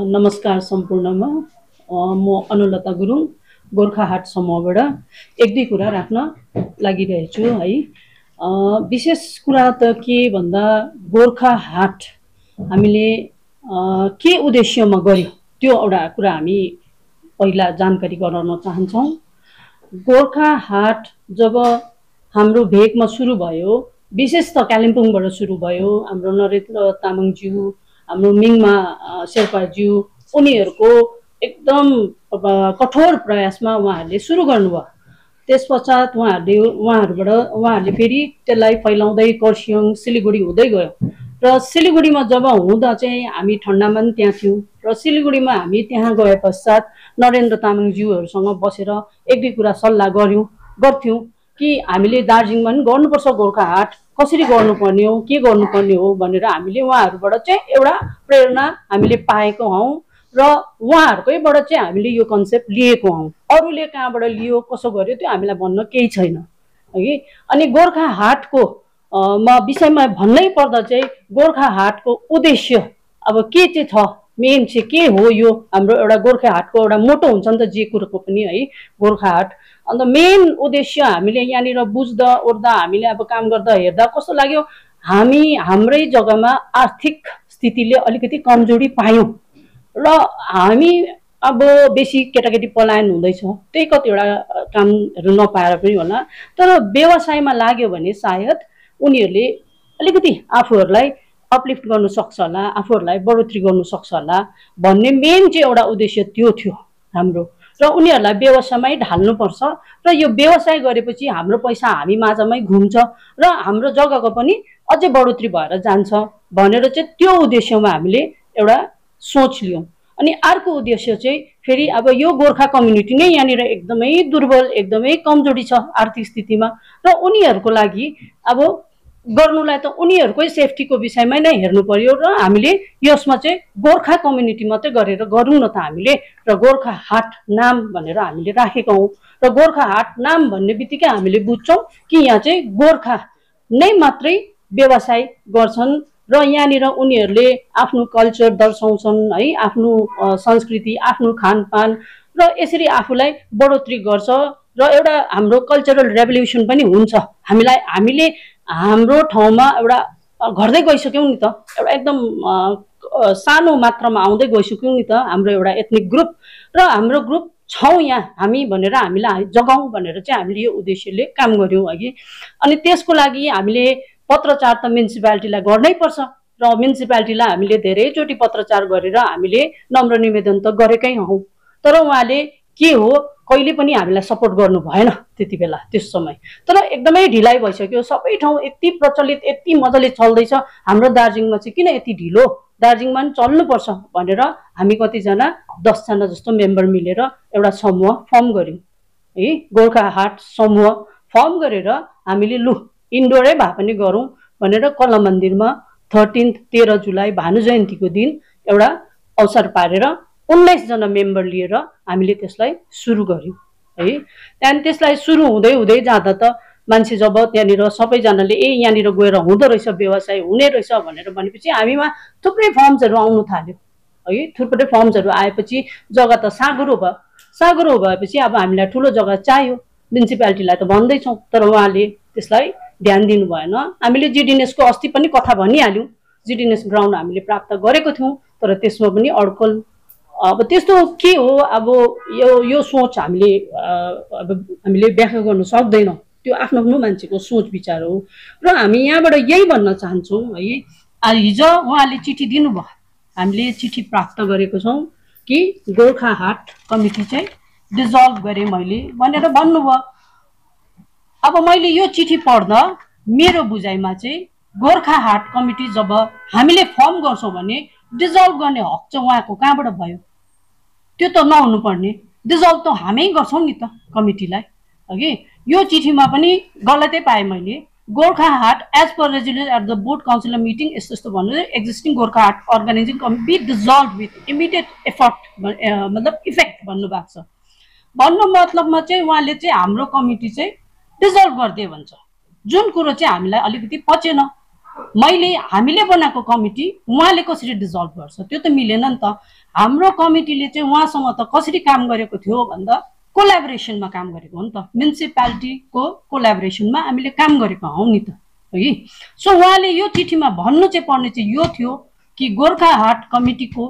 नमस्कार सम्पूर्णमा म अनुलता गुरुङ गोर्खाहाट समूहबाट एक दुई कुरा राख्न लागिरहेछु है। विशेष कुरा त के भन्दा गोर्खाहाट हामीले के उद्देश्यमा गर्यो त्यो एउटा कुरा हामी पहिला जानकारी गराउन चाहन्छौँ। गोर्खाहाट जब हाम्रो भेगमा सुरु भयो, विशेष त कालिम्पोङबाट सुरु भयो। हाम्रो नरेन्द्र तामाङज्यू, हाम्रो मिङमा शेर्पाज्यू, उनीहरूको एकदम कठोर प्रयासमा उहाँहरूले सुरु गर्नुभयो। त्यसपश्चात उहाँहरूले फेरि त्यसलाई फैलाउँदै कर्सियङ, सिलिगुडी हुँदै गयो र सिलिगुडीमा जब हुँदा चाहिँ हामी ठन्डामा पनि त्यहाँ थियौँ र सिलिगुडीमा हामी त्यहाँ गए पश्चात नरेन्द्र तामाङज्यूहरूसँग बसेर एक दुई कुरा सल्लाह गर्थ्यौँ कि हामीले दार्जिलिङमा पनि गर्नुपर्छ गोर्खाहाट, कसरी गर्नुपर्ने हो, के गर्नुपर्ने हो भनेर हामीले उहाँहरूबाट चाहिँ एउटा प्रेरणा हामीले पाएको हौँ र उहाँहरूकैबाट चाहिँ हामीले यो कन्सेप्ट लिएको हौँ। अरूले कहाँबाट लियो, कसो गर्यो त्यो हामीलाई भन्न केही छैन है। अनि गोर्खाहाटको विषयमा भन्नै पर्दा चाहिँ गोर्खाहाटको उद्देश्य अब के चाहिँ छ, मेन चाहिँ के हो, यो हाम्रो एउटा गोर्खाहाटको एउटा मोटो हुन्छ नि त जे कुरोको पनि है, गोर्खाहाट। अन्त मेन उद्देश्य हामीले यहाँनिर बुझ्दा ओर्दा हामीले अब काम गर्दा हेर्दा कस्तो लाग्यो, हाम्रै जग्गामा आर्थिक स्थितिले अलिकति कमजोरी पायौँ र हामी अब बेसी केटाकेटी पलायन हुँदैछ, त्यही कतिवटा कामहरू नपाएर पनि होला। तर व्यवसायमा लाग्यो भने सायद उनीहरूले अलिकति आफूहरूलाई अपलिफ्ट गर्नु सक्छ होला, आफूहरूलाई बढोत्तरी गर्नु सक्छ होला भन्ने मेन चाहिँ एउटा उद्देश्य त्यो थियो हाम्रो। र उनीहरूलाई व्यवसायमै ढाल्नुपर्छ र यो व्यवसाय गरेपछि हाम्रो पैसा हामी माझमै घुम्छ र हाम्रो जग्गाको पनि अझै बढोत्तरी भएर जान्छ भनेर चाहिँ त्यो उद्देश्यमा हामीले एउटा सोच लियौँ। अनि अर्को उद्देश्य चाहिँ फेरि अब यो गोर्खा कम्युनिटी नै यहाँनिर एकदमै दुर्बल, एकदमै कमजोरी छ आर्थिक स्थितिमा र उनीहरूको लागि अब गर्नुलाई त उनीहरूकै सेफ्टीको विषयमा नै हेर्नु पर्यो र हामीले यसमा चाहिँ गोर्खा कम्युनिटी मात्रै गरेर गरौँ न त हामीले, र गोर्खाहाट नाम भनेर हामीले राखेका हौँ। र गोर्खाहाट नाम भन्ने बित्तिकै हामीले बुझ्छौँ कि यहाँ चाहिँ गोर्खा नै मात्रै व्यवसाय गर्छन् र यहाँनिर उनीहरूले आफ्नो कल्चर दर्शाउँछन् है, आफ्नो संस्कृति, आफ्नो खानपान र यसरी आफूलाई बढोत्तरी गर्छ र एउटा हाम्रो कल्चरल रेभोल्युसन पनि हुन्छ। हामीले हाम्रो ठाउँमा एउटा घट्दै गइसक्यौँ नि त, एउटा एकदम सानो मात्रामा आउँदै गइसक्यौँ नि त हाम्रो एउटा एथनिक ग्रुप, र हाम्रो ग्रुप छौँ यहाँ हामी भनेर हामीलाई जगाउँ भनेर चाहिँ हामीले यो उद्देश्यले काम गऱ्यौँ है। अनि त्यसको लागि हामीले पत्रचार त म्युनिसिपालिटीलाई गर्नै पर्छ र म्युनिसिपालिटीलाई हामीले धेरैचोटि पत्रचार गरेर हामीले नम्र निवेदन त गरेकै हौँ। तर उहाँले के हो, कहिले पनि हामीलाई सपोर्ट गर्नु भएन त्यति बेला, त्यस समय। तर एकदमै ढिलाइ भइसक्यो, सबै ठाउँ यति प्रचलित, यति मजाले चल्दैछ, हाम्रो दार्जिलिङमा चाहिँ किन यति ढिलो, दार्जिलिङमा पनि चल्नुपर्छ भनेर हामी कतिजना 10 जना जस्तो मेम्बर मिलेर एउटा समूह फर्म गऱ्यौँ है। गोर्खाहाट समूह फर्म गरेर हामीले लु इन्डोरै भए पनि गरौँ भनेर कला मन्दिरमा 13 जुलाई भानु जयन्तीको दिन एउटा अवसर पारेर 19 जना मेम्बर लिएर हामीले त्यसलाई सुरु गऱ्यौँ है। त्यहाँदेखि त्यसलाई सुरु हुँदै हुँदै जाँदा त मान्छे जब त्यहाँनिर सबैजनाले यहाँनिर गएर हुँदो रहेछ, व्यवसाय हुने रहेछ भनेर भनेपछि हामीमा थुप्रै फर्म्सहरू आउनु थाल्यो है। थुप्रै फर्म्सहरू आएपछि जग्गा त साँघुरो भयो, साँघुरो भएपछि अब हामीलाई ठुलो जग्गा चाहियो, म्युनिसिपालिटीलाई त भन्दैछौँ तर उहाँले त्यसलाई ध्यान दिनु भएन। हामीले जिडिएनएसको अस्ति पनि कथा भनिहाल्यौँ, जिडिएनएस ग्राउन्ड हामीले प्राप्त गरेको थियौँ तर त्यसमा पनि अड्कल। अब त्यस्तो के हो, अब यो सोच हामीले व्याख्या गर्न सक्दैनौँ, त्यो आफ्नो आफ्नो मान्छेको सोच विचार हो। र हामी यहाँबाट यही भन्न चाहन्छौँ है, हिजो उहाँले चिठी दिनुभयो, हामीले चिठी प्राप्त गरेको छौँ कि गोर्खाहाट कमिटी चाहिँ डिजल्भ गरेँ मैले भनेर भन्नुभयो। अब मैले यो चिठी पढ्दा मेरो बुझाइमा चाहिँ गोर्खाहाट कमिटी जब हामीले फर्म गर्छौँ भने डिजल्भ गर्ने हक चाहिँ उहाँको कहाँबाट भयो, त्यो त नहुनु पर्ने। डिजल्भ त हामी गर्छौँ नि त कमिटीलाई हगि। यो चिठीमा पनि गलतै पाएँ मैले। Gorkhahat as per resolution at the board council meeting यस्तो यस्तो भन्नु, existing Gorkhahat organizing committee dissolve with immediate effort मतलब इफेक्ट भन्नुभएको छ। भन्नु मतलबमा चाहिँ उहाँले चाहिँ हाम्रो कमिटी चाहिँ डिजल्भ गरिदिए भन्छ, जुन कुरो चाहिँ हामीलाई अलिकति पचेन। हामीले बनाएको कमिटी उहाँले कसरी डिजल्भ गर्छ, त्यो त मिलेन नि त। हाम्रो कमिटीले चाहिँ उहाँसँग त कसरी काम गरेको थियो भन्दा कोलाबोरेसनमा काम गरेको हो नि त, म्युनिसिपालिटीको कोलाबोरेसनमा हामीले काम गरेको हौँ नि त है। सो उहाँले यो चिठीमा भन्नु चाहिँ पर्ने चाहिँ यो थियो कि गोर्खाहाट कमिटीको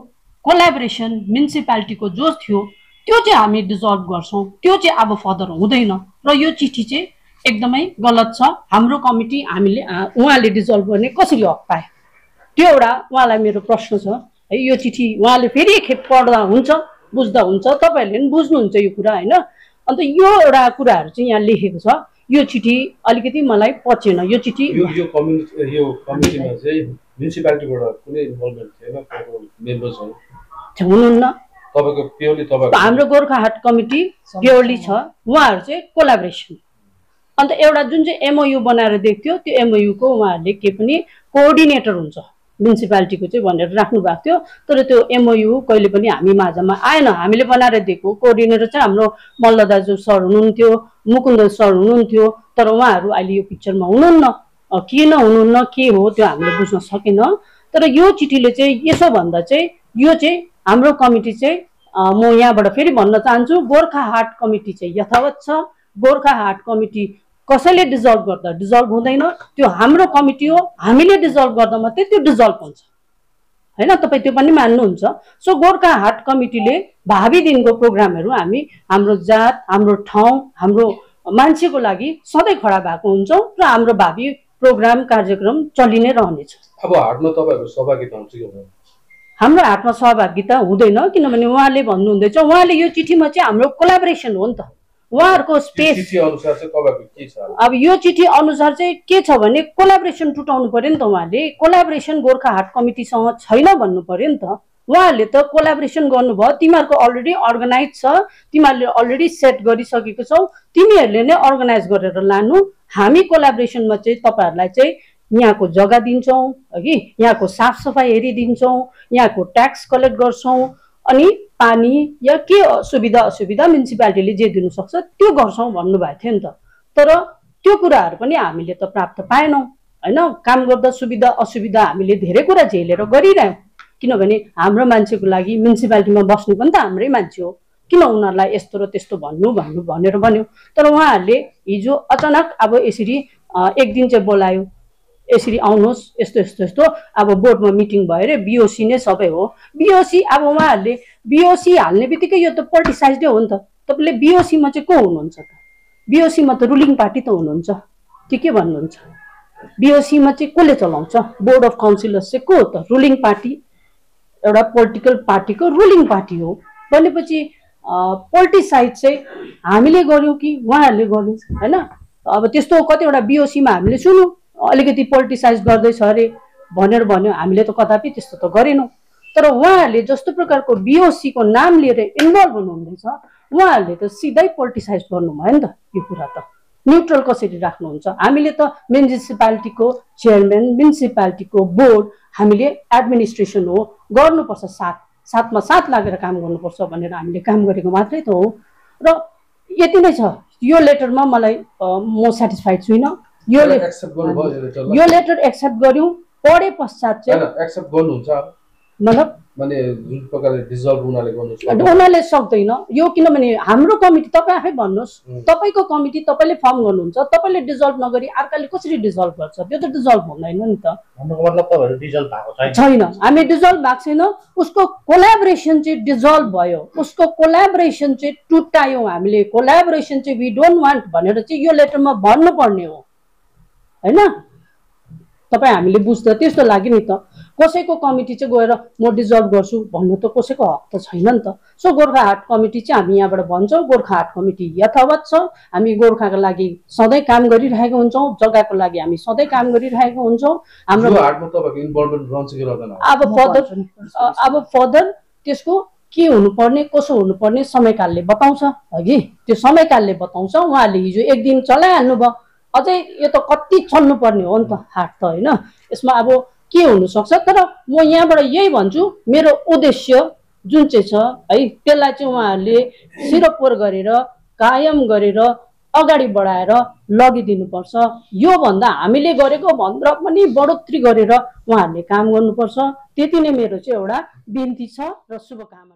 कोलाबोरेसन म्युनिसिपालिटीको जो थियो त्यो चाहिँ हामी डिजल्भ गर्छौँ, त्यो चाहिँ अब फर्दर हुँदैन र यो चिठी चाहिँ एकदमै गलत छ। हाम्रो कमिटी हामीले उहाँले डिजल्भ गर्ने कसरी हक पाए, त्यो एउटा उहाँलाई मेरो प्रश्न छ है। यो चिठी उहाँले फेरि एकखेप पढ्दा हुन्छ, बुझ्दा हुन्छ, तपाईँहरूले पनि बुझ्नुहुन्छ यो कुरा होइन। अन्त यो एउटा कुराहरू चाहिँ यहाँ लेखेको छ, यो चिठी अलिकति मलाई पचेन। यो चिठी यो कमिटीमा चाहिँ म्युनिसिपालिटीबाट कुनै इन्भल्भमेन्ट थिएन, मेम्बर्सहरू हुनुहुन्न। तपाईँको प्योरली तपाईँ हाम्रो गोर्खाहाट कमिटी प्योरली छ, उहाँहरू चाहिँ कोलाबोरेसन। अन्त एउटा जुन चाहिँ एमओयू बनाएर दिएको थियो त्यो एमओयूको उहाँहरूले के पनि कोअर्डिनेटर हुन्छ म्युनिसिपालिटीको चाहिँ भनेर राख्नु भएको थियो, तर त्यो एमओयू कहिले पनि हामी माझमा आएन। हामीले बनाएर दिएको कोअर्डिनेटर चाहिँ हाम्रो मल्ल दाजु सर हुनुहुन्थ्यो, मुकुन्द सर हुनुहुन्थ्यो, तर उहाँहरू अहिले यो पिक्चरमा हुनुहुन्न। किन हुनुहुन्न के हो त्यो हामीले बुझ्न सकेन। तर यो चिठीले चाहिँ यसो भन्दा चाहिँ यो चाहिँ हाम्रो कमिटी चाहिँ म यहाँबाट फेरि भन्न चाहन्छु, गोर्खाहाट कमिटी चाहिँ यथावत छ। गोर्खाहाट कमिटी कसैले डिजल्भ गर्दा डिजल्भ हुँदैन, त्यो हाम्रो कमिटी हो, हामीले डिजल्भ गर्दा मात्रै त्यो डिजल्भ हुन्छ होइन। तपाईँ त्यो पनि मान्नुहुन्छ। सो गोर्खाहाट कमिटीले भावी दिनको प्रोग्रामहरू हामी हाम्रो जात, हाम्रो ठाउँ, हाम्रो मान्छेको लागि सधैँ खडा भएको हुन्छौँ र हाम्रो भावी प्रोग्राम कार्यक्रम चलि नै रहनेछ। अब हाटमा तपाईँहरूको सहभागिता हुन्छ कि हुँदैन? हाम्रो हाटमा सहभागिता हुँदैन, किनभने उहाँले भन्नुहुँदैछ, उहाँले यो चिठीमा चाहिँ हाम्रो कोलाबोरेसन हो नि त, उहाँहरूको स्पेस। अब यो चिठी अनुसार चाहिँ के छ भने कोलाबोरेसन टुटाउनु पर्यो नि त। उहाँले कोलाबोरेसन गोर्खाहाट कमिटीसँग छैन भन्नु पर्यो नि त। उहाँहरूले त कोलाबोरेसन गर्नुभयो, तिमीहरूको अलरेडी अर्गनाइज छ, तिमीहरूले अलरेडी सेट गरिसकेको छौ, तिमीहरूले नै अर्गनाइज गरेर लानु। हामी कोलाबोरेसनमा चाहिँ तपाईँहरूलाई चाहिँ यहाँको जग्गा दिन्छौँ कि यहाँको साफसफाइ हेरिदिन्छौँ, यहाँको ट्याक्स कलेक्ट गर्छौँ, अनि पानी या के सुविधा असुविधा म्युनिसिपालिटीले जे दिनु सक्छ त्यो गर्छौँ भन्नुभएको थियो नि त। तर त्यो कुराहरू पनि हामीले त प्राप्त पाएनौँ होइन। काम गर्दा सुविधा असुविधा हामीले धेरै कुरा झेलेर गरिरह्यौँ, किनभने हाम्रो मान्छेको लागि म्युनिसिपालिटीमा बस्ने पनि त हाम्रै मान्छे हो, किन उनीहरूलाई यस्तो र त्यस्तो भनेर भन्यो। तर उहाँहरूले हिजो अचानक अब यसरी एक दिन चाहिँ बोलायो, यसरी आउनुहोस् यस्तो यस्तो यस्तो, अब बोर्डमा मिटिङ भयो अरे, बिओसी नै सबै हो। बिओसी अब उहाँहरूले बिओसी हाल्ने बित्तिकै यो त पोलिटिसाइजै हो नि त। तपाईँले बिओसीमा चाहिँ को हुनुहुन्छ त? बिओसीमा त रुलिङ पार्टी त हुनुहुन्छ, के भन्नुहुन्छ? बिओसीमा चाहिँ कसले चलाउँछ? बोर्ड अफ काउन्सिलर्स चाहिँ को हो त? रुलिङ पार्टी, एउटा पोलिटिकल पार्टीको रुलिङ पार्टी हो भनेपछि पोलिटिसाइज चाहिँ हामीले गर्यौँ कि उहाँहरूले गर्यौँ होइन। अब त्यस्तो कतिवटा बिओसीमा हामीले सुन्यौँ अलिकति पोलिटिसाइज गर्दैछ अरे भनेर भन्यो, हामीले त कदापि त्यस्तो त गरेनौँ। तर उहाँहरूले जस्तो प्रकारको बिओसीको नाम लिएर इन्भल्भ हुनुहुँदैछ, उहाँहरूले त सिधै पोलिटिसाइज गर्नुभयो नि त। यो कुरा त न्युट्रल कसरी राख्नुहुन्छ? हामीले त म्युनिसिपालिटीको चेयरम्यान, म्युनिसिपालिटीको बोर्ड, हामीले एडमिनिस्ट्रेसन हो, गर्नुपर्छ साथमा साथ लागेर काम गर्नुपर्छ भनेर हामीले काम गरेको मात्रै त हो। र यति नै छ। यो लेटरमा मलाई म सेटिस्फाइड छुइनँ। यो लेटर एक्सेप्ट गर्यौँ, पढे पश्चात चाहिँ एक्सेप्ट गर्नुहुन्छ मतलब माने जुन प्रकारले डिजल्भ उनीहरूले सक्दैन यो, किनभने हाम्रो कमिटी तपाईँ आफै भन्नुहोस्, तपाईँको कमिटी तपाईँले फर्म गर्नुहुन्छ, तपाईँले डिजल्भ नगरी अर्काले कसरी डिजल्भ गर्छ? त्यो त डिजल्भ हुँदैन नि त। मतलब तपाईँहरू डिजल्भ भएको छैन, हामी डिजल्भ भएको छैन। उसको कोलाबोरेसन चाहिँ डिजल्भ भयो, उसको कोलाबोरेसन चाहिँ टुटायौँ हामीले। कोलाबोरेसन चाहिँ वी डोन्ट वान्ट भनेर चाहिँ यो लेटरमा भन्नुपर्ने हो होइन। तपाईँ हामीले बुझ्दा त्यस्तो लाग्यो नि त। कसैको कमिटी चाहिँ गएर म डिजल्भ गर्छु भन्नु त कसैको हक त छैन नि त। सो गोर्खाहाट कमिटी चाहिँ हामी यहाँबाट भन्छौँ, गोर्खाहाट कमिटी यथावत छ। हामी गोर्खाको लागि सधैँ काम गरिरहेको हुन्छौँ, जग्गाको लागि हामी सधैँ काम गरिरहेको हुन्छौँ। हाम्रो अब फर्दर त्यसको के हुनुपर्ने कसो हुनुपर्ने समयकालले बताउँछ हगि, त्यो समयकालले बताउँछ। उहाँहरूले हिजो एक दिन चलाइहाल्नु भयो, अझै यो त कति चल्नुपर्ने हो नि त हाट त होइन। यसमा अब के हुनसक्छ, तर म यहाँबाट यही भन्छु, मेरो उद्देश्य जुन चाहिँ छ है त्यसलाई चाहिँ उहाँहरूले सिरोपोर गरेर कायम गरेर अगाडि बढाएर लगिदिनुपर्छ। योभन्दा हामीले गरेको भन्दा पनि बढोत्तरी गरेर उहाँहरूले काम गर्नुपर्छ। त्यति नै मेरो चाहिँ एउटा बिन्ती छ र शुभकामना।